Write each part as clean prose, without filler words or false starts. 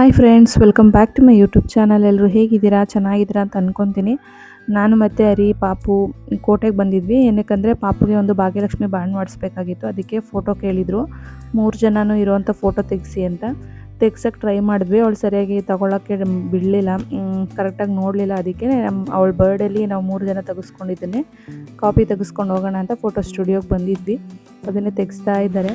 Hi friends, welcome back to my YouTube channel. ಎಲ್ಲರೂ ಹೇಗಿದ್ದೀರಾ? ಚೆನ್ನಾಗಿದ್ದೀರಾ ಅಂತ ಅಂದ್ಕೊತೀನಿ. ನಾನು ಮತ್ತು ಹರಿ, ಪಾಪು ಕೋಟೆಗೆ ಬಂದಿದ್ವಿ. ಏನಕ್ಕಂದರೆ ಪಾಪುಗೆ ಒಂದು ಭಾಗ್ಯಲಕ್ಷ್ಮಿ ಬಾಂಡ್ ಮಾಡಿಸ್ಬೇಕಾಗಿತ್ತು. ಅದಕ್ಕೆ ಫೋಟೋ ಕೇಳಿದರು. 3 ಜನನೂ ಇರೋವಂಥ ಫೋಟೋ ತೆಗೆಸಿ ಅಂತ. ತೆಗ್ಸೋಕ್ಕೆ ಟ್ರೈ ಮಾಡಿದ್ವಿ. ಅವಳು ಸರಿಯಾಗಿ ತೊಗೊಳಕ್ಕೆ ಬಿಡಲಿಲ್ಲ, ಕರೆಕ್ಟಾಗಿ ನೋಡಲಿಲ್ಲ. ಅದಕ್ಕೆ ಅವಳ ಬರ್ಡೇಲಿ ನಾವು 3 ಜನ ತೆಗೆಸ್ಕೊಂಡಿದ್ದೀನಿ. ಕಾಪಿ ತೆಗೆಸ್ಕೊಂಡು ಹೋಗೋಣ ಅಂತ ಫೋಟೋ ಸ್ಟುಡಿಯೋಗೆ ಬಂದಿದ್ವಿ. ಅದನ್ನೇ ತೆಗೆಸ್ತಾ ಇದ್ದಾರೆ.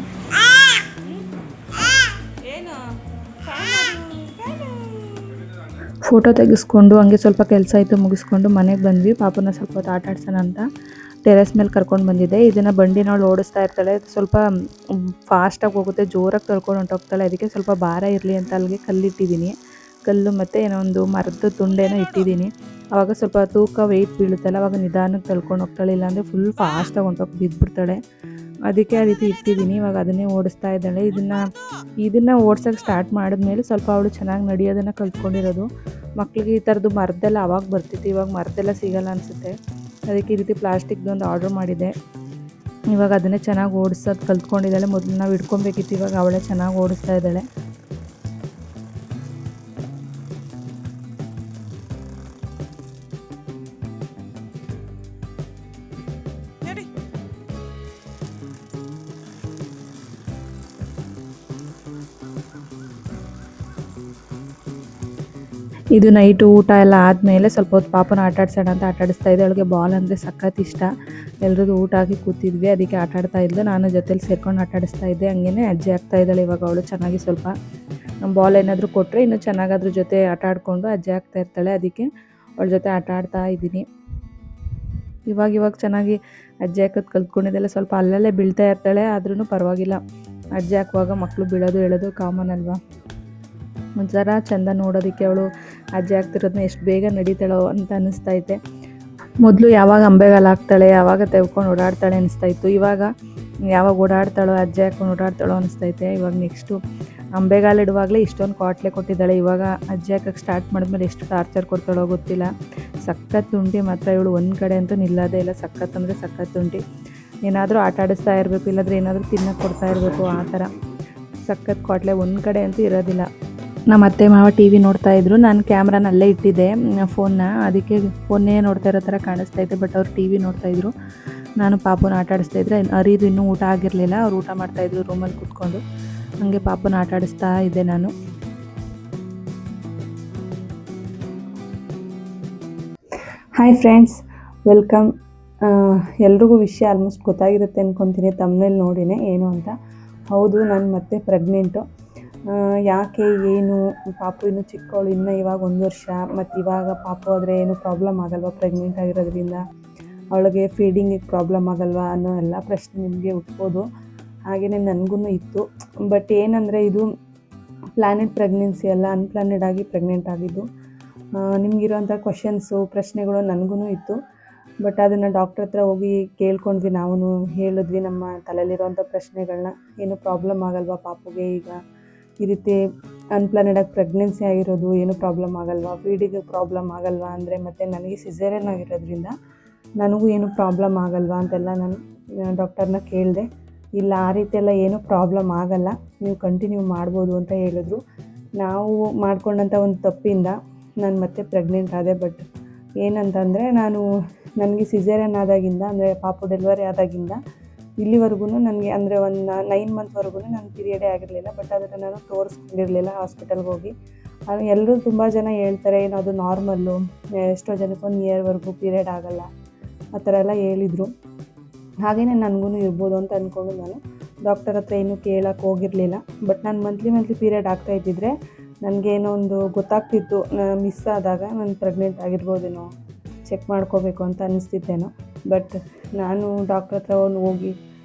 ಫೋಟೋ ತೆಗೆಸ್ಕೊಂಡು ಹಂಗೆ ಸ್ವಲ್ಪ ಕೆಲಸ ಇತ್ತು, ಮುಗಿಸ್ಕೊಂಡು ಮನೆಗೆ ಬಂದ್ವಿ. ಪಾಪನ ಸ್ವಲ್ಪ ಹೊತ್ತು ಆಟ ಆಡ್ಸೋಣ ಅಂತ ಟೆರೆಸ್ ಮೇಲೆ ಕರ್ಕೊಂಡು ಬಂದಿದ್ದೆ. ಇದನ್ನು ಬಂಡಿನವಳು ಓಡಿಸ್ತಾ ಇರ್ತಾಳೆ. ಸ್ವಲ್ಪ ಫಾಸ್ಟಾಗಿ ಹೋಗುತ್ತೆ, ಜೋರಾಗಿ ತಳ್ಕೊಂಡು ಹೊಂಟೋಗ್ತಾಳೆ. ಅದಕ್ಕೆ ಸ್ವಲ್ಪ ಭಾರ ಇರಲಿ ಅಂತ ಅಲ್ಲಿಗೆ ಕಲ್ಲಿಟ್ಟಿದ್ದೀನಿ. ಕಲ್ಲು ಮತ್ತು ಏನೋ ಒಂದು ಮರದ ತುಂಡೇನೋ ಇಟ್ಟಿದ್ದೀನಿ. ಆವಾಗ ಸ್ವಲ್ಪ ತೂಕ ವೆಯ್ಟ್ ಬೀಳುತ್ತಲ್ಲ, ಆವಾಗ ನಿಧಾನಕ್ಕೆ ತಳ್ಕೊಂಡು ಹೋಗ್ತಾಳೆ. ಇಲ್ಲಾಂದರೆ ಫುಲ್ ಫಾಸ್ಟಾಗಿ ಹೊಂಟೋಗಿ ಬಿದ್ದುಬಿಡ್ತಾಳೆ. ಅದಕ್ಕೆ ಆ ರೀತಿ ಇಟ್ಟಿದ್ದೀನಿ. ಇವಾಗ ಅದನ್ನೇ ಓಡಿಸ್ತಾ ಇದ್ದಾಳೆ. ಇದನ್ನು ಓಡ್ಸೋಕ್ಕೆ ಸ್ಟಾರ್ಟ್ ಮಾಡಿದ್ಮೇಲೆ ಸ್ವಲ್ಪ ಅವಳು ಚೆನ್ನಾಗಿ ನಡೆಯೋದನ್ನು ಕಲ್ತ್ಕೊಂಡಿರೋದು. ಮಕ್ಕಳಿಗೆ ಈ ಥರದ್ದು ಮರದ್ದೆಲ್ಲ ಆವಾಗ ಬರ್ತಿತ್ತು, ಇವಾಗ ಮರದ್ದೆಲ್ಲ ಸಿಗೋಲ್ಲ ಅನಿಸುತ್ತೆ. ಅದಕ್ಕೆ ಈ ರೀತಿ ಪ್ಲಾಸ್ಟಿಕ್ದೊಂದು ಆರ್ಡ್ರ್ ಮಾಡಿದೆ. ಇವಾಗ ಅದನ್ನೇ ಚೆನ್ನಾಗಿ ಓಡಿಸೋದು ಕಲ್ತ್ಕೊಂಡಿದ್ದಾಳೆ. ಮೊದಲು ನಾವು ಹಿಡ್ಕೊಬೇಕಿತ್ತು, ಇವಾಗ ಅವಳೇ ಚೆನ್ನಾಗಿ ಓಡಿಸ್ತಾ ಇದ್ದಾಳೆ. ಇದು ನೈಟು ಊಟ ಎಲ್ಲ ಆದಮೇಲೆ ಸ್ವಲ್ಪ ಹೊತ್ತು ಪಾಪನ ಆಟಾಡ್ಸೋಣ ಅಂತ ಆಟಾಡಿಸ್ತಾ ಇದ್ದೆ. ಅವಳಿಗೆ ಬಾಲ್ ಅಂದರೆ ಸಖತ್ ಇಷ್ಟ. ಎಲ್ಲರದ್ದು ಊಟ ಹಾಕಿ ಕೂತಿದ್ವಿ, ಅದಕ್ಕೆ ಆಟಾಡ್ತಾ ಇದ್ಲು. ನಾನು ಜೊತೆಲಿ ಸೇರ್ಕೊಂಡು ಆಟಾಡಿಸ್ತಾ ಇದ್ದೆ. ಹಂಗೇ ಅಜ್ಜಿ ಆಗ್ತಾ ಇದ್ದಾಳೆ ಇವಾಗ ಅವಳು ಚೆನ್ನಾಗಿ. ಸ್ವಲ್ಪ ನಮ್ಮ ಬಾಲ್ ಏನಾದರೂ ಕೊಟ್ಟರೆ ಇನ್ನೂ ಚೆನ್ನಾಗಿ ಅದ್ರ ಜೊತೆ ಆಟ ಆಡಿಕೊಂಡು ಅಜ್ಜಿ ಆಗ್ತಾ ಇರ್ತಾಳೆ. ಅದಕ್ಕೆ ಅವಳ ಜೊತೆ ಆಟ ಆಡ್ತಾ ಇದ್ದೀನಿ. ಇವಾಗ ಚೆನ್ನಾಗಿ ಅಜ್ಜಿ ಹಾಕೋದು ಕಲ್ತ್ಕೊಂಡಿದ್ದೆಲ್ಲ. ಸ್ವಲ್ಪ ಅಲ್ಲಲ್ಲೇ ಬೀಳ್ತಾ ಇರ್ತಾಳೆ, ಆದ್ರೂ ಪರವಾಗಿಲ್ಲ. ಅಜ್ಜಿ ಹಾಕುವಾಗ ಮಕ್ಕಳು ಬೀಳೋದು ಹೇಳೋದು ಕಾಮನ್ ಅಲ್ವಾ. ಒಂಥರ ಚೆಂದ ನೋಡೋದಕ್ಕೆ. ಅವಳು ಅಜ್ಜಿ ಆಗ್ತಿರೋದನ್ನ ಎಷ್ಟು ಬೇಗ ನಡೀತಾಳೋ ಅಂತ ಅನ್ನಿಸ್ತೈತೆ. ಮೊದಲು ಯಾವಾಗ ಅಂಬೆಗಾಲು ಹಾಕ್ತಾಳೆ, ಯಾವಾಗ ತೆಗ್ಕೊಂಡು ಓಡಾಡ್ತಾಳೆ ಅನಿಸ್ತಾಯಿತ್ತು. ಇವಾಗ ಯಾವಾಗ ಓಡಾಡ್ತಾಳೋ, ಅಜ್ಜಿ ಹಾಕ್ಕೊಂಡು ಓಡಾಡ್ತಾಳೋ ಅನಿಸ್ತೈತೆ. ಇವಾಗ ನೆಕ್ಸ್ಟು ಅಂಬೆಗಾಲು ಇಡುವಾಗಲೇ ಇಷ್ಟೊಂದು ಕಾಟ್ಲೆ ಕೊಟ್ಟಿದ್ದಾಳೆ. ಇವಾಗ ಅಜ್ಜಿ ಹಾಕಕ್ಕೆ ಸ್ಟಾರ್ಟ್ ಮಾಡಿದ್ಮೇಲೆ ಎಷ್ಟು ಟಾರ್ಚರ್ ಕೊಡ್ತಾಳೋ ಗೊತ್ತಿಲ್ಲ. ಸಖತ್ ತುಂಟಿ ಮಾತ್ರ ಇವಳು. ಒಂದು ಕಡೆ ಅಂತೂ ನಿಲ್ಲೋದೇ ಇಲ್ಲ. ಸಖತ್ ಅಂದರೆ ಸಖತ್ ತುಂಟಿ. ಏನಾದರೂ ಆಟ ಆಡಿಸ್ತಾ ಇರಬೇಕು, ಇಲ್ಲಾಂದರೆ ಏನಾದರೂ ತಿನ್ನೋಕ್ಕೆ ಕೊಡ್ತಾ ಇರಬೇಕು. ಆ ಥರ ಸಖತ್ ಕಾಟ್ಲೆ. ಒಂದು ಕಡೆ ಅಂತೂ ಇರೋದಿಲ್ಲ. ನಮ್ಮ ಅತ್ತೆ ಮಾವ ಟಿ ವಿ ನೋಡ್ತಾಯಿದ್ರು. ನಾನು ಕ್ಯಾಮ್ರಾನ ಅಲ್ಲೇ ಇಟ್ಟಿದ್ದೆ, ಫೋನ್ನ. ಅದಕ್ಕೆ ಫೋನ್ನೇ ನೋಡ್ತಾ ಇರೋ ಥರ ಕಾಣಿಸ್ತಾಯಿದ್ದೆ. ಬಟ್ ಅವ್ರು ಟಿ ವಿ ನೋಡ್ತಾಯಿದ್ರು. ನಾನು ಪಾಪನ ಆಟ ಆಡಿಸ್ತಾಯಿದ್ರೆ. ಹರಿದು ಇನ್ನೂ ಊಟ ಆಗಿರಲಿಲ್ಲ. ಅವ್ರು ಊಟ ಮಾಡ್ತಾಯಿದ್ರು ರೂಮಲ್ಲಿ ಕೂತ್ಕೊಂಡು. ಹಾಗೆ ಪಾಪನ ಆಟ ಆಡಿಸ್ತಾ ಇದ್ದೆ ನಾನು. Hi friends, welcome. ಎಲ್ರಿಗೂ ವಿಷಯ ಆಲ್ಮೋಸ್ಟ್ ಗೊತ್ತಾಗಿರುತ್ತೆ ಅಂದ್ಕೊತೀನಿ, ತಮ್ಮನೇಲಿ ನೋಡಿನೇ ಏನು ಅಂತ. ಹೌದು, ನಾನು ಮತ್ತೆ ಪ್ರೆಗ್ನೆಂಟು. ಯಾಕೆ ಏನು, ಪಾಪು ಇನ್ನೂ ಚಿಕ್ಕವಳು, ಇನ್ನೂ ಇವಾಗ 1 ವರ್ಷ. ಮತ್ತು ಇವಾಗ ಪಾಪು ಆದರೆ ಏನು ಪ್ರಾಬ್ಲಮ್ ಆಗಲ್ವಾ ಪ್ರೆಗ್ನೆಂಟ್ ಆಗಿರೋದ್ರಿಂದ? ಅವಳಿಗೆ ಫೀಡಿಂಗಿಗೆ ಪ್ರಾಬ್ಲಮ್ ಆಗಲ್ವಾ ಅನ್ನೋ ಎಲ್ಲ ಪ್ರಶ್ನೆ ನಿಮಗೆ ಹುಟ್ಬೋದು. ಹಾಗೆಯೇ ನನಗೂ ಇತ್ತು. ಬಟ್ ಏನಂದರೆ ಇದು ಪ್ಲ್ಯಾನೆಡ್ ಪ್ರೆಗ್ನೆನ್ಸಿ ಅಲ್ಲ, ಅನ್ಪ್ಲ್ಯಾನೆಡ್ ಆಗಿ ಪ್ರೆಗ್ನೆಂಟ್ ಆಗಿದ್ದು. ನಿಮಗಿರೋಂಥ ಕ್ವಶನ್ಸು, ಪ್ರಶ್ನೆಗಳು ನನಗೂ ಇತ್ತು. ಬಟ್ ಅದನ್ನು ಡಾಕ್ಟ್ರ್ ಹತ್ರ ಹೋಗಿ ಕೇಳ್ಕೊಂಡ್ವಿ. ನಾವು ಹೇಳಿದ್ವಿ ನಮ್ಮ ತಲೆಯಲ್ಲಿರೋಂಥ ಪ್ರಶ್ನೆಗಳನ್ನ. ಏನು ಪ್ರಾಬ್ಲಮ್ ಆಗಲ್ವಾ ಪಾಪುಗೆ? ಈಗ ಈ ರೀತಿ ಅನ್ಪ್ಲಾನೆಡಾಗಿ ಪ್ರೆಗ್ನೆನ್ಸಿ ಆಗಿರೋದು ಏನು ಪ್ರಾಬ್ಲಮ್ ಆಗಲ್ವಾ? ಫೀಡಿಗೆ ಪ್ರಾಬ್ಲಮ್ ಆಗಲ್ವಾ? ಅಂದರೆ ಮತ್ತು ನನಗೆ ಸಿಸೇರಿಯನ್ ಆಗಿರೋದ್ರಿಂದ ನನಗೂ ಏನು ಪ್ರಾಬ್ಲಮ್ ಆಗಲ್ವಾ ಅಂತೆಲ್ಲ ನಾನು ಡಾಕ್ಟರ್ನ ಕೇಳಿದೆ. ಇಲ್ಲ, ಆ ರೀತಿಯೆಲ್ಲ ಏನೂ ಪ್ರಾಬ್ಲಮ್ ಆಗಲ್ಲ, ನೀವು ಕಂಟಿನ್ಯೂ ಮಾಡ್ಬೋದು ಅಂತ ಹೇಳಿದ್ರು. ನಾವು ಮಾಡ್ಕೊಂಡಂಥ ಒಂದು ತಪ್ಪಿಂದ ನಾನು ಮತ್ತೆ ಪ್ರೆಗ್ನೆಂಟ್ ಆದೆ. ಬಟ್ ಏನಂತಂದರೆ ನನಗೆ ಸಿಸೇರಿಯನ್ ಆದಾಗಿಂದ, ಅಂದರೆ ಪಾಪು ಡೆಲಿವರಿ ಆದಾಗಿಂದ ಇಲ್ಲಿವರೆಗೂ ನನಗೆ, ಅಂದರೆ ಒಂದು 9 ಮಂತ್ವರೆಗೂ ನನ್ನ ಪೀರಿಯಡೇ ಆಗಿರಲಿಲ್ಲ. ಬಟ್ ಅದನ್ನು ನಾನು ತೋರಿಸ್ಕೊಂಡಿರಲಿಲ್ಲ ಹಾಸ್ಪಿಟಲ್ಗೆ ಹೋಗಿ. ಎಲ್ಲರೂ ತುಂಬ ಜನ ಹೇಳ್ತಾರೆ, ಏನು ಅದು ನಾರ್ಮಲ್ಲು, ಎಷ್ಟೋ ಜನಕ್ಕೆ 1 ಇಯರ್ವರೆಗೂ ಪೀರಿಯಡ್ ಆಗಲ್ಲ, ಆ ಥರ ಎಲ್ಲ ಹೇಳಿದರು. ಹಾಗೆಯೇ ನನಗೂ ಇರ್ಬೋದು ಅಂತ ಅಂದ್ಕೊಂಡು ನಾನು ಡಾಕ್ಟರ್ ಹತ್ರ ಏನೂ ಕೇಳೋಕ್ಕೆ ಹೋಗಿರಲಿಲ್ಲ. ಬಟ್ ನಾನು ಮಂತ್ಲಿ ಪೀರಿಯಡ್ ಆಗ್ತಾಯಿದ್ದಿದ್ರೆ ನನಗೇನೋ ಒಂದು ಗೊತ್ತಾಗ್ತಿತ್ತು. ಮಿಸ್ ಆದಾಗ ನಾನು ಪ್ರೆಗ್ನೆಂಟ್ ಆಗಿರ್ಬೋದೇನೋ, ಚೆಕ್ ಮಾಡ್ಕೋಬೇಕು ಅಂತ ಅನ್ನಿಸ್ತಿತ್ತೇನೋ. ಬಟ್ ನಾನು ಡಾಕ್ಟ್ರ್ ಹತ್ರ ಹೋಗಿ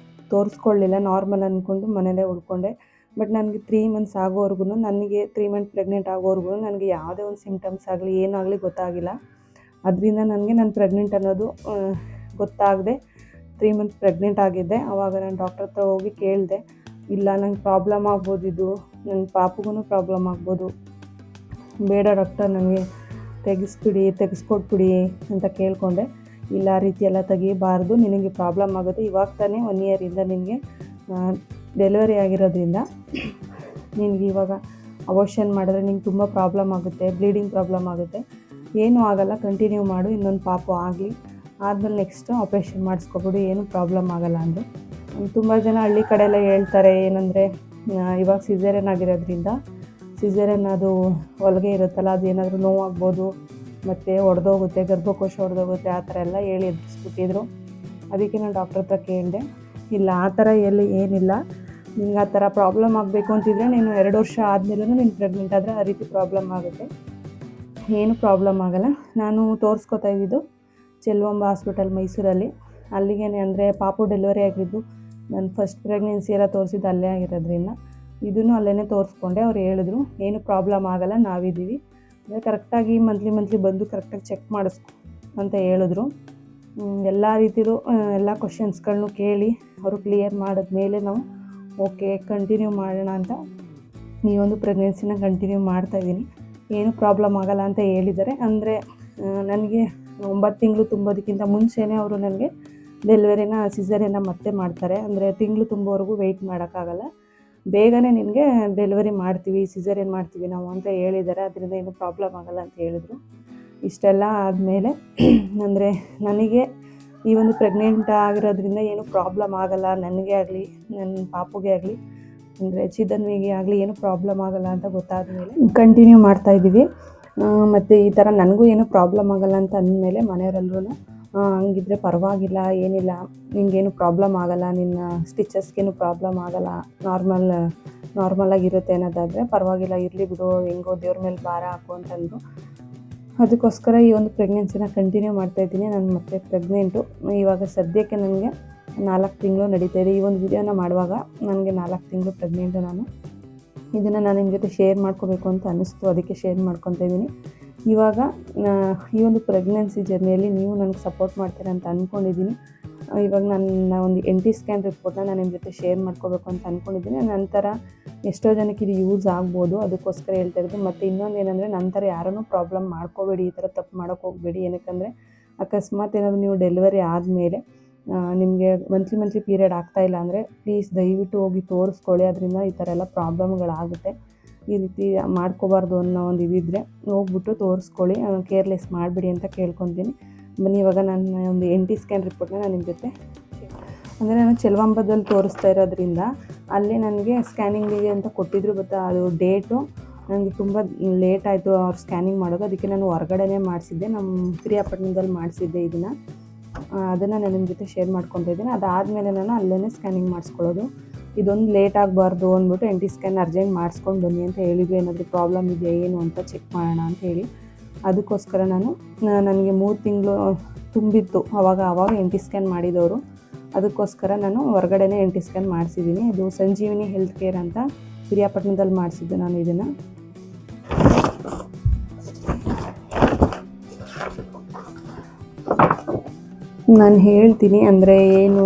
ತೋರಿಸ್ಕೊಳ್ಳಿಲ್ಲ, ನಾರ್ಮಲ್ ಅಂದ್ಕೊಂಡು ಮನೇಲೇ ಉಳ್ಕೊಂಡೆ. ಬಟ್ ನನಗೆ 3 ಮಂತ್ಸ್ ಆಗೋವರೆಗೂ, ನನಗೆ 3 ಮಂತ್ ಪ್ರೆಗ್ನೆಂಟ್ ಆಗೋವರೆಗೂ ನನಗೆ ಯಾವುದೇ ಒಂದು ಸಿಮ್ಟಮ್ಸ್ ಆಗಲಿ ಏನಾಗಲಿ ಗೊತ್ತಾಗಿಲ್ಲ. ಅದರಿಂದ ನನಗೆ ನಾನು ಪ್ರೆಗ್ನೆಂಟ್ ಅನ್ನೋದು ಗೊತ್ತಾಗದೆ 3 ಮಂತ್ ಪ್ರೆಗ್ನೆಂಟ್ ಆಗಿದ್ದೆ. ಆವಾಗ ನಾನು ಡಾಕ್ಟ್ರ್ ಹತ್ರ ಹೋಗಿ ಕೇಳಿದೆ, ಇಲ್ಲ ನಂಗೆ ಪ್ರಾಬ್ಲಮ್ ಆಗ್ಬೋದು, ಇದು ನನ್ನ ಪಾಪುಗೂ ಪ್ರಾಬ್ಲಮ್ ಆಗ್ಬೋದು, ಬೇಡ ಡಾಕ್ಟರ್ ನನಗೆ ತೆಗೆಸ್ಕೊಟ್ಬಿಡಿ ಅಂತ ಕೇಳಿಕೊಂಡೆ. ಇಲ್ಲ, ಆ ರೀತಿ ಎಲ್ಲ ತೆಗಿಬಾರ್ದು, ನಿನಗೆ ಪ್ರಾಬ್ಲಮ್ ಆಗುತ್ತೆ. ಇವಾಗ ತಾನೇ 1 ಇಯರಿಂದ ನಿನಗೆ ಡೆಲಿವರಿ ಆಗಿರೋದ್ರಿಂದ ನಿನಗೆ ಇವಾಗ ಅಬೋಷನ್ ಮಾಡಿದ್ರೆ ನಿಂಗೆ ತುಂಬ ಪ್ರಾಬ್ಲಮ್ ಆಗುತ್ತೆ, ಬ್ಲೀಡಿಂಗ್ ಪ್ರಾಬ್ಲಮ್ ಆಗುತ್ತೆ. ಏನೂ ಆಗಲ್ಲ, ಕಂಟಿನ್ಯೂ ಮಾಡು, ಇನ್ನೊಂದು ಪಾಪು ಆಗಲಿ, ಆದಮೇಲೆ ನೆಕ್ಸ್ಟ್ ಆಪ್ರೇಷನ್ ಮಾಡಿಸ್ಕೊಬಿಡು, ಏನೂ ಪ್ರಾಬ್ಲಮ್ ಆಗಲ್ಲ ಅಂದರು. ತುಂಬ ಜನ ಹಳ್ಳಿ ಕಡೆ ಎಲ್ಲ ಹೇಳ್ತಾರೆ ಏನಂದರೆ, ಇವಾಗ ಸಿಸೇರಿಯನ್ ಆಗಿರೋದ್ರಿಂದ ಸಿಸೇರಿಯನ್ ಅದು ಹೊಲಿಗೆ ಇರುತ್ತಲ್ಲ, ಅದು ಏನಾದರೂ ನೋವಾಗ್ಬೋದು, ಮತ್ತು ಒಡೆದೋಗುತ್ತೆ, ಗರ್ಭಕೋಶ ಒಡೆದೋಗುತ್ತೆ, ಆ ಥರ ಎಲ್ಲ ಹೇಳಿ ಎದುರಿಸ್ಬಿಟ್ಟಿದ್ರು. ಅದಕ್ಕೆ ನಾನು ಡಾಕ್ಟ್ರ್ ಹತ್ರ ಕೇಳಿದೆ. ಇಲ್ಲ, ಆ ಥರ ಏನಿಲ್ಲ, ನಿಂಗೆ ಆ ಥರ ಪ್ರಾಬ್ಲಮ್ ಆಗಬೇಕು ಅಂತಿದ್ರೆ ನೀನು 2 ವರ್ಷ ಆದಮೇಲೂ ನೀನು ಪ್ರೆಗ್ನೆಂಟ್ ಆದರೆ ಆ ರೀತಿ ಪ್ರಾಬ್ಲಮ್ ಆಗುತ್ತೆ, ಏನು ಪ್ರಾಬ್ಲಮ್ ಆಗೋಲ್ಲ. ನಾನು ತೋರಿಸ್ಕೊತಾ ಇದ್ದಿದ್ದು ಚೆಲುವಾಂಬ ಹಾಸ್ಪಿಟಲ್ ಮೈಸೂರಲ್ಲಿ. ಅಲ್ಲಿಗೆ ಅಂದರೆ ಪಾಪು ಡೆಲಿವರಿ ಆಗಿದ್ದು, ನಾನು ಫಸ್ಟ್ ಪ್ರೆಗ್ನೆನ್ಸಿ ಎಲ್ಲ ತೋರಿಸಿದ್ದು ಅಲ್ಲೇ ಆಗಿರೋದ್ರಿಂದ ಇದನ್ನು ಅಲ್ಲೇ ತೋರಿಸ್ಕೊಂಡೆ. ಅವ್ರು ಹೇಳಿದ್ರು ಏನು ಪ್ರಾಬ್ಲಮ್ ಆಗೋಲ್ಲ, ನಾವಿದ್ದೀವಿ, ಅಂದರೆ ಕರೆಕ್ಟಾಗಿ ಮಂತ್ಲಿ ಬಂದು ಕರೆಕ್ಟಾಗಿ ಚೆಕ್ ಮಾಡಿಸ್ಕೊ ಅಂತ ಹೇಳಿದ್ರು. ಎಲ್ಲ ರೀತಿಯೂ ಎಲ್ಲ ಕ್ವಶನ್ಸ್ಗಳನ್ನೂ ಕೇಳಿ ಅವರು ಕ್ಲಿಯರ್ ಮಾಡಿದ್ಮೇಲೆ ನಾವು ಓಕೆ ಕಂಟಿನ್ಯೂ ಮಾಡೋಣ ಅಂತ ಈ ಒಂದು ಪ್ರೆಗ್ನೆನ್ಸಿನ ಕಂಟಿನ್ಯೂ ಮಾಡ್ತಾಯಿದ್ದೀನಿ. ಏನು ಪ್ರಾಬ್ಲಮ್ ಆಗೋಲ್ಲ ಅಂತ ಹೇಳಿದ್ದಾರೆ. ಅಂದರೆ ನನಗೆ 9 ತಿಂಗಳು ತುಂಬೋದಕ್ಕಿಂತ ಮುಂಚೆನೇ ಅವರು ನನಗೆ ಡೆಲಿವರಿನ ಸಿಸೇರಿಯನ್ನ ಮತ್ತೆ ಮಾಡ್ತಾರೆ. ಅಂದರೆ ತಿಂಗಳು ತುಂಬೋವರೆಗೂ ವೆಯ್ಟ್ ಮಾಡೋಕ್ಕಾಗಲ್ಲ, ಬೇಗನೆ ನಿನಗೆ ಡೆಲಿವರಿ ಮಾಡ್ತೀವಿ, ಸಿಸೇರಿಯನ್ ಮಾಡ್ತೀವಿ ನಾವು ಅಂತ ಹೇಳಿದ್ದಾರೆ. ಅದರಿಂದ ಏನು ಪ್ರಾಬ್ಲಮ್ ಆಗೋಲ್ಲ ಅಂತ ಹೇಳಿದ್ರು. ಇಷ್ಟೆಲ್ಲ ಆದಮೇಲೆ ಅಂದರೆ ನನಗೆ ಈ ಒಂದು ಪ್ರೆಗ್ನೆಂಟ್ ಆಗಿರೋದ್ರಿಂದ ಏನು ಪ್ರಾಬ್ಲಮ್ ಆಗೋಲ್ಲ, ನನಗೆ ಆಗಲಿ ನನ್ನ ಪಾಪುಗೆ ಆಗಲಿ, ಅಂದರೆ ಚಿದನ್ವಿಗೆ ಆಗಲಿ ಏನು ಪ್ರಾಬ್ಲಮ್ ಆಗೋಲ್ಲ ಅಂತ ಗೊತ್ತಾದ ಮೇಲೆ ಕಂಟಿನ್ಯೂ ಮಾಡ್ತಾಯಿದ್ದೀವಿ. ಮತ್ತು ಈ ಥರ ನನಗೂ ಏನು ಪ್ರಾಬ್ಲಮ್ ಆಗೋಲ್ಲ ಅಂತ ಅಂದಮೇಲೆ ಮನೆಯವರೆಲ್ಲರೂ ಹಂಗಿದ್ರೆ ಪರವಾಗಿಲ್ಲ, ಏನಿಲ್ಲ, ನಿಂಗೇನು ಪ್ರಾಬ್ಲಮ್ ಆಗೋಲ್ಲ, ನಿನ್ನ ಸ್ಟಿಚಸ್ಗೇನು ಪ್ರಾಬ್ಲಮ್ ಆಗೋಲ್ಲ, ನಾರ್ಮಲಾಗಿರುತ್ತೆ ಅನ್ನೋದಾದರೆ ಪರವಾಗಿಲ್ಲ, ಇರಲಿ ಬಿಡು, ಹೆಂಗೋ ದೇವ್ರ ಮೇಲೆ ಭಾರ ಹಾಕು ಅಂತಂದರು. ಅದಕ್ಕೋಸ್ಕರ ಈ ಒಂದು ಪ್ರೆಗ್ನೆನ್ಸಿನ ಕಂಟಿನ್ಯೂ ಮಾಡ್ತಾಯಿದ್ದೀನಿ. ನಾನು ಮತ್ತೆ ಪ್ರೆಗ್ನೆಂಟು ಇವಾಗ ಸದ್ಯಕ್ಕೆ ನನಗೆ 4 ತಿಂಗಳು ನಡೀತಾಯಿದೆ. ಈ ಒಂದು ವಿಡಿಯೋನ ಮಾಡುವಾಗ ನನಗೆ 4 ತಿಂಗಳು ಪ್ರೆಗ್ನೆಂಟು. ಇದನ್ನು ನಾನು ನಿಮ್ಮ ಜೊತೆ ಶೇರ್ ಮಾಡ್ಕೋಬೇಕು ಅಂತ ಅನ್ನಿಸ್ತು, ಅದಕ್ಕೆ ಶೇರ್ ಮಾಡ್ಕೊತಾ ಇದ್ದೀನಿ. ಇವಾಗ ಈ ಒಂದು ಪ್ರೆಗ್ನೆನ್ಸಿ ಜರ್ನಿಯಲ್ಲಿ ನೀವು ನನಗೆ ಸಪೋರ್ಟ್ ಮಾಡ್ತೀರ ಅಂತ ಅಂದ್ಕೊಂಡಿದ್ದೀನಿ. ಇವಾಗ ನನ್ನ ಒಂದು NT ಸ್ಕ್ಯಾನ್ ರಿಪೋರ್ಟ್ನ ನಾನು ನಿಮ್ಮ ಜೊತೆ ಶೇರ್ ಮಾಡ್ಕೋಬೇಕು ಅಂತ ಅಂದ್ಕೊಂಡಿದ್ದೀನಿ. ನಂತರ ಎಷ್ಟೋ ಜನಕ್ಕೆ ಇದು ಯೂಸ್ ಆಗ್ಬೋದು, ಅದಕ್ಕೋಸ್ಕರ ಹೇಳ್ತಾ ಇರೋದು. ಮತ್ತು ಇನ್ನೊಂದು ಏನಂದರೆ, ನಂತರ ಯಾರನ್ನೂ ಪ್ರಾಬ್ಲಮ್ ಮಾಡ್ಕೋಬೇಡಿ, ಈ ಥರ ತಪ್ಪು ಮಾಡೋಕ್ಕೆ ಹೋಗಬೇಡಿ. ಏನಕ್ಕಂದರೆ ಅಕಸ್ಮಾತ್ ಏನಾದರೂ ನೀವು ಡೆಲಿವರಿ ಆದಮೇಲೆ ನಿಮಗೆ ಮಂತ್ಲಿ ಪೀರಿಯಡ್ ಆಗ್ತಾಯಿಲ್ಲ ಅಂದರೆ ಪ್ಲೀಸ್ ದಯವಿಟ್ಟು ಹೋಗಿ ತೋರಿಸ್ಕೊಳ್ಳಿ. ಅದರಿಂದ ಈ ಥರ ಎಲ್ಲ ಪ್ರಾಬ್ಲಮ್ಗಳಾಗುತ್ತೆ. ಈ ರೀತಿ ಮಾಡ್ಕೋಬಾರ್ದು ಅನ್ನೋ ಒಂದು ಇದಿದ್ದರೆ ಹೋಗ್ಬಿಟ್ಟು ತೋರಿಸ್ಕೊಳ್ಳಿ, ಕೇರ್ಲೆಸ್ ಮಾಡಿಬಿಡಿ ಅಂತ ಕೇಳ್ಕೊತೀನಿ. ಬನ್ನಿ, ಇವಾಗ ನನ್ನ ಒಂದು NT ಸ್ಕ್ಯಾನ್ ರಿಪೋರ್ಟ್ನ ನಾನು ನಿಮ್ಮ ಜೊತೆ, ಅಂದರೆ ನಾನು ಚೆಲುವಾಂಬದಲ್ಲಿ ತೋರಿಸ್ತಾ ಇರೋದ್ರಿಂದ ಅಲ್ಲಿ ನನಗೆ ಸ್ಕ್ಯಾನಿಂಗಿಗೆ ಅಂತ ಕೊಟ್ಟಿದ್ರು. ಬಟ್ ಅದು ಡೇಟು ನನಗೆ ತುಂಬ ಲೇಟ್ ಆಯಿತು ಅವ್ರು ಸ್ಕ್ಯಾನಿಂಗ್ ಮಾಡೋದು. ಅದಕ್ಕೆ ನಾನು ಹೊರಗಡೆನೇ ಮಾಡಿಸಿದ್ದೆ, ನಮ್ಮ ಪಿರಿಯಾಪಟ್ಟಣದಲ್ಲಿ ಮಾಡಿಸಿದ್ದೆ. ಅದನ್ನು ನಾನು ನಿಮ್ಮ ಜೊತೆ ಶೇರ್ ಮಾಡ್ಕೊತಾ ಇದ್ದೀನಿ. ಅದಾದಮೇಲೆ ನಾನು ಅಲ್ಲೇ ಸ್ಕ್ಯಾನಿಂಗ್ ಮಾಡಿಸ್ಕೊಳ್ಳೋದು. ಇದೊಂದು ಲೇಟ್ ಆಗಬಾರ್ದು ಅಂದ್ಬಿಟ್ಟು NT ಸ್ಕ್ಯಾನ್ ಅರ್ಜೆಂಟ್ ಮಾಡಿಸ್ಕೊಂಡು ಬನ್ನಿ ಅಂತ ಹೇಳಿದ್ವಿ. ಏನಾದರೂ ಪ್ರಾಬ್ಲಮ್ ಇದೆಯಾ ಏನು ಅಂತ ಚೆಕ್ ಮಾಡೋಣ ಅಂತ ಹೇಳಿ. ಅದಕ್ಕೋಸ್ಕರ ನನಗೆ 3 ತಿಂಗಳು ತುಂಬಿತ್ತು ಆವಾಗ NT ಸ್ಕ್ಯಾನ್ ಮಾಡಿದವರು. ಅದಕ್ಕೋಸ್ಕರ ನಾನು ಹೊರಗಡೆನೇ NT ಸ್ಕ್ಯಾನ್ ಮಾಡಿಸಿದ್ದೀನಿ. ಇದು ಸಂಜೀವಿನಿ ಹೆಲ್ತ್ ಕೇರ್ ಅಂತ ಪಿರಿಯಾಪಟ್ಟಣದಲ್ಲಿ ಮಾಡಿಸಿದ್ದೆ ನಾನು ಇದನ್ನು. ನಾನು ಹೇಳ್ತೀನಿ ಅಂದರೆ ಏನು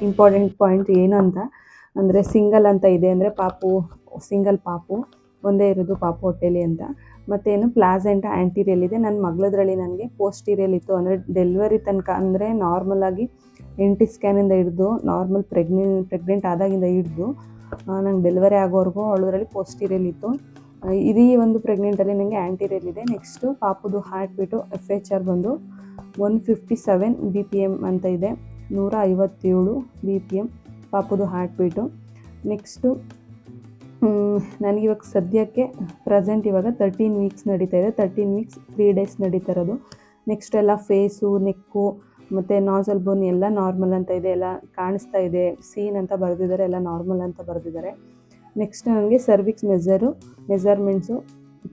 ಇಂಪಾರ್ಟೆಂಟ್ ಪಾಯಿಂಟ್ ಏನು ಅಂತ. ಅಂದರೆ ಸಿಂಗಲ್ ಅಂತ ಇದೆ, ಅಂದರೆ ಸಿಂಗಲ್ ಪಾಪು ಒಂದೇ ಇರೋದು ಪಾಪು ಹೊಟ್ಟೆಲಿ ಅಂತ. ಮತ್ತೇನು ಪ್ಲಾಸೆಂಟಾ ಆ್ಯಂಟೀರಿಯಲ್ ಇದೆ. ನನ್ನ ಮಗಳದ್ರಲ್ಲಿ ನನಗೆ ಪೋಸ್ಟೀರಿಯಲ್ ಇತ್ತು. ಅಂದರೆ ಡೆಲಿವರಿ ತನಕ, ಅಂದರೆ ನಾರ್ಮಲಾಗಿ NT ಸ್ಕ್ಯಾನಿಂದ ಹಿಡಿದು ನಾರ್ಮಲ್ ಪ್ರೆಗ್ನೆಂಟ್ ಆದಾಗಿಂದ ಹಿಡಿದು ನಂಗೆ ಡೆಲಿವರಿ ಆಗೋವರೆಗೂ ಅವಳದ್ರಲ್ಲಿ ಪೋಸ್ಟೀರಿಯಲ್ ಇತ್ತು. ಈ ಒಂದು ಪ್ರೆಗ್ನೆಂಟಲ್ಲಿ ನನಗೆ ಆ್ಯಂಟೀರಿಯಲ್ ಇದೆ. ನೆಕ್ಸ್ಟು ಪಾಪುದು ಹಾರ್ಟ್ ಬೀಟು FHR ಬಂದು 157 BPM ಅಂತ ಇದೆ, 157 BPM ಪಾಪುದು ಹಾರ್ಟ್ ಬೀಟು. ನೆಕ್ಸ್ಟು ನನಗಿವಾಗ ಸದ್ಯಕ್ಕೆ ಪ್ರೆಸೆಂಟ್ ಇವಾಗ 13 ವೀಕ್ಸ್ ನಡೀತಾ ಇದೆ. 13 ವೀಕ್ಸ್ 3 ಡೇಸ್ ನಡೀತಾ ಇರೋದು. ನೆಕ್ಸ್ಟ್ ಎಲ್ಲ ಫೇಸು, ನೆಕ್ಕು ಮತ್ತು ನಾಸಲ್ ಬೋನ್ ಎಲ್ಲ ನಾರ್ಮಲ್ ಅಂತ ಇದೆ, ಎಲ್ಲ ಕಾಣಿಸ್ತಾ ಇದೆ. ಸೀನ್ ಅಂತ ಬರೆದಿದ್ದಾರೆ, ಎಲ್ಲ ನಾರ್ಮಲ್ ಅಂತ ಬರೆದಿದ್ದಾರೆ. ನೆಕ್ಸ್ಟ್ ನನಗೆ ಸರ್ವಿಕ್ಸ್ ಮೆಜರ್ಮೆಂಟ್ಸು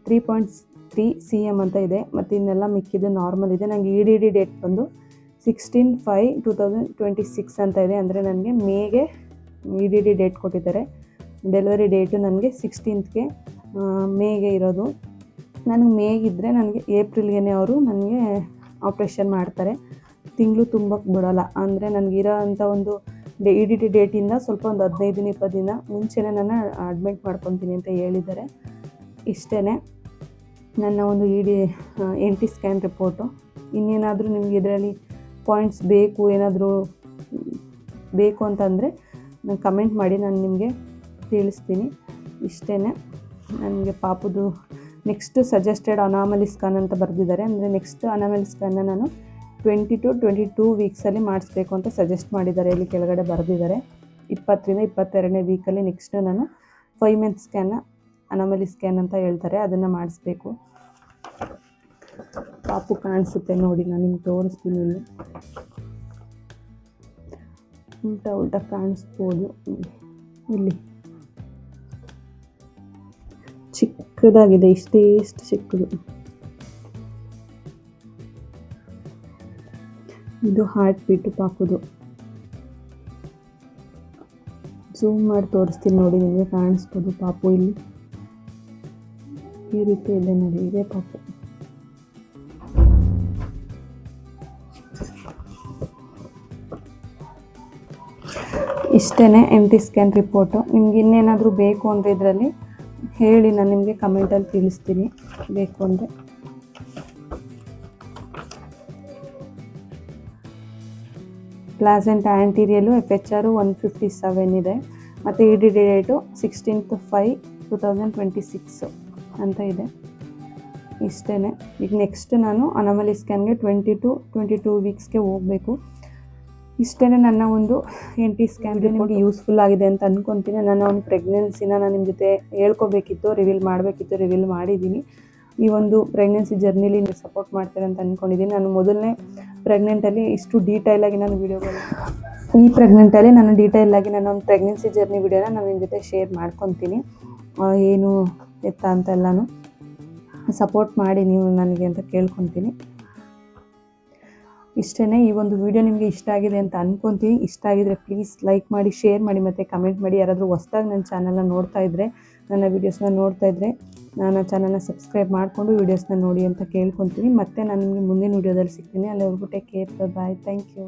3.3 cm ಅಂತ ಇದೆ. ಮತ್ತು ಇನ್ನೆಲ್ಲ ಮಿಕ್ಕಿದ್ದು ನಾರ್ಮಲ್ ಇದೆ. ನನಗೆ EDD ಡೇಟ್ ಬಂದು 16/5/2026 ಅಂತ ಇದೆ. ಅಂದರೆ ನನಗೆ ಮೇಗೆ EDD ಡೇಟ್ ಕೊಟ್ಟಿದ್ದಾರೆ. ಡೆಲಿವರಿ ಡೇಟು ನನಗೆ 16th ಮೇಗೆ ಇರೋದು. ನನಗೆ ಮೇಗಿದ್ದರೆ ನನಗೆ ಏಪ್ರಿಲ್ಗೆ ಅವರು ನನಗೆ ಆಪ್ರೇಷನ್ ಮಾಡ್ತಾರೆ. ತಿಂಗಳು ತುಂಬಕ್ಕೆ ಬಿಡೋಲ್ಲ. ಅಂದರೆ ನನಗಿರೋ ಅಂಥ ಒಂದು EDD ಡೇಟಿಂದ ಸ್ವಲ್ಪ ಒಂದು 15 ದಿನ 20 ದಿನ ಮುಂಚೆನೇ ನಾನು ಅಡ್ಮಿಟ್ ಮಾಡ್ಕೊತೀನಿ ಅಂತ ಹೇಳಿದ್ದಾರೆ. ಇಷ್ಟೇ ನನ್ನ ಒಂದು NT ಸ್ಕ್ಯಾನ್ ರಿಪೋರ್ಟು. ಇನ್ನೇನಾದರೂ ನಿಮಗೆ ಇದರಲ್ಲಿ ಪಾಯಿಂಟ್ಸ್ ಏನಾದರೂ ಬೇಕು ಅಂತಂದರೆ ಕಮೆಂಟ್ ಮಾಡಿ, ನಾನು ನಿಮಗೆ ತಿಳಿಸ್ತೀನಿ. ಇಷ್ಟೇ. ನನಗೆ ಪಾಪುದು ನೆಕ್ಸ್ಟ್ ಸಜೆಸ್ಟೆಡ್ ಅನಾಮಲಿ ಸ್ಕ್ಯಾನ್ ಅಂತ ಬರೆದಿದ್ದಾರೆ. ಅಂದರೆ ನೆಕ್ಸ್ಟ್ ಅನಾಮಲಿ ಸ್ಕ್ಯಾನ್ನ ನಾನು 20 to 22 ವೀಕ್ಸಲ್ಲಿ ಮಾಡಿಸ್ಬೇಕು ಅಂತ ಸಜೆಸ್ಟ್ ಮಾಡಿದ್ದಾರೆ. ಇಲ್ಲಿ ಕೆಳಗಡೆ ಬರೆದಿದ್ದಾರೆ 20ರಿಂದ 22ನೇ ವೀಕಲ್ಲಿ ನೆಕ್ಸ್ಟ್ ನಾನು 5 ಮಂತ್ ಸ್ಕ್ಯಾನ್ನ ಅನಾಮಲಿ ಸ್ಕ್ಯಾನ್ ಅಂತ ಹೇಳ್ತಾರೆ, ಅದನ್ನು ಮಾಡಿಸ್ಬೇಕು. ಪಾಪು ಕಾಣಿಸುತ್ತೆ ನೋಡಿ, ನಾನು ನಿಮ್ಗೆ ತೋರಿಸ್ತೀನಿ. ಇಲ್ಲಿ ಉಲ್ಟಾ ಕಾಣಿಸ್ಬೋದು. ಇಲ್ಲಿ ಚಿಕ್ಕದಾಗಿದೆ, ಇಷ್ಟು ಚಿಕ್ಕದು. ಇದು ಹಾರ್ಟ್ ಬೀಟು ಪಾಪುದು. ಝೂಮ್ ಮಾಡಿ ತೋರಿಸ್ತೀನಿ ನೋಡಿ, ನಿಮಗೆ ಕಾಣಿಸ್ಬೋದು. ಪಾಪು ಇಲ್ಲಿ ಈ ರೀತಿ ಇದೆ ನೋಡಿ, ಇದೇ ಪಾಪು. ಇಷ್ಟೇ MT ಸ್ಕ್ಯಾನ್ ರಿಪೋರ್ಟು. ನಿಮ್ಗೆ ಇನ್ನೇನಾದರೂ ಬೇಕು ಅಂದರೆ ಇದರಲ್ಲಿ ಹೇಳಿ, ನಾನು ನಿಮಗೆ ಕಮೆಂಟಲ್ಲಿ ತಿಳಿಸ್ತೀನಿ ಬೇಕು ಅಂದರೆ. ಪ್ಲಾಸೆಂಟ್ ಆ್ಯಂಟೀರಿಯಲು FHR 157 ಇದೆ ಮತ್ತು EDD ಡೇಟು 16/5/2026 ಅಂತ ಇದೆ. ಇಷ್ಟೇ. ಈಗ ನೆಕ್ಸ್ಟ್ ನಾನು ಅನಾಮಲಿ ಸ್ಕ್ಯಾನ್ಗೆ 20 to 22 ವೀಕ್ಸ್ಗೆ ಹೋಗಬೇಕು. ಇಷ್ಟೇ ನನ್ನ ಒಂದು NT ಸ್ಕ್ಯಾನ್. ನಿಮಗೆ ಯೂಸ್ಫುಲ್ ಆಗಿದೆ ಅಂತ ಅಂದ್ಕೊತೀನಿ. ನನ್ನ ಒಂದು ಪ್ರೆಗ್ನೆನ್ಸಿನ ನಾನು ನಿಮ್ಮ ಜೊತೆ ಹೇಳ್ಕೊಬೇಕಿತ್ತು, ರಿವೀಲ್ ಮಾಡಬೇಕಿತ್ತು, ರಿವೀಲ್ ಮಾಡಿದ್ದೀನಿ. ಈ ಒಂದು ಪ್ರೆಗ್ನೆನ್ಸಿ ಜರ್ನಿಲಿ ನೀವು ಸಪೋರ್ಟ್ ಮಾಡ್ತೀರ ಅಂತ ಅಂದ್ಕೊಂಡಿದ್ದೀನಿ. ನಾನು ಮೊದಲನೇ ಪ್ರೆಗ್ನೆಂಟಲ್ಲಿ ಇಷ್ಟು ಡೀಟೈಲಾಗಿ ನಾನು ವೀಡಿಯೋಗಳು, ಈ ಪ್ರೆಗ್ನೆಂಟಲ್ಲಿ ನಾನು ಡೀಟೈಲಾಗಿ ನನ್ನ ಒಂದು ಪ್ರೆಗ್ನೆನ್ಸಿ ಜರ್ನಿ ವೀಡಿಯೋನ ನಾನು ನಿಮ್ಮ ಜೊತೆ ಶೇರ್ ಮಾಡ್ಕೊತೀನಿ. ಏನು ಎತ್ತ ಅಂತೆಲ್ಲನೂ ಸಪೋರ್ಟ್ ಮಾಡಿ ನೀವು ನನಗೆ ಅಂತ ಕೇಳ್ಕೊತೀನಿ. ಇಷ್ಟೇ. ಈ ಒಂದು ವಿಡಿಯೋ ನಿಮಗೆ ಇಷ್ಟ ಆಗಿದೆ ಅಂತ ಅಂದ್ಕೊತೀನಿ. ಇಷ್ಟ ಆಗಿದರೆ ಪ್ಲೀಸ್ ಲೈಕ್ ಮಾಡಿ, ಶೇರ್ ಮಾಡಿ ಮತ್ತು ಕಮೆಂಟ್ ಮಾಡಿ. ಯಾರಾದರೂ ಹೊಸ್ದಾಗಿ ನನ್ನ ಚಾನಲ್ನ ನೋಡ್ತಾ ಇದ್ದರೆ, ನನ್ನ ವೀಡಿಯೋಸ್ನ ನೋಡ್ತಾ ಇದ್ದರೆ, ನನ್ನ ಚಾನಲ್ನ ಸಬ್ಸ್ಕ್ರೈಬ್ ಮಾಡಿಕೊಂಡು ವೀಡಿಯೋಸ್ನ ನೋಡಿ ಅಂತ ಕೇಳ್ಕೊತೀನಿ. ಮತ್ತು ನಾನು ನಿಮಗೆ ಮುಂದಿನ ವೀಡಿಯೋದಲ್ಲಿ ಸಿಗ್ತೀನಿ. ಅಲ್ಲಿವರೆಗೂ take care, bye, thank you.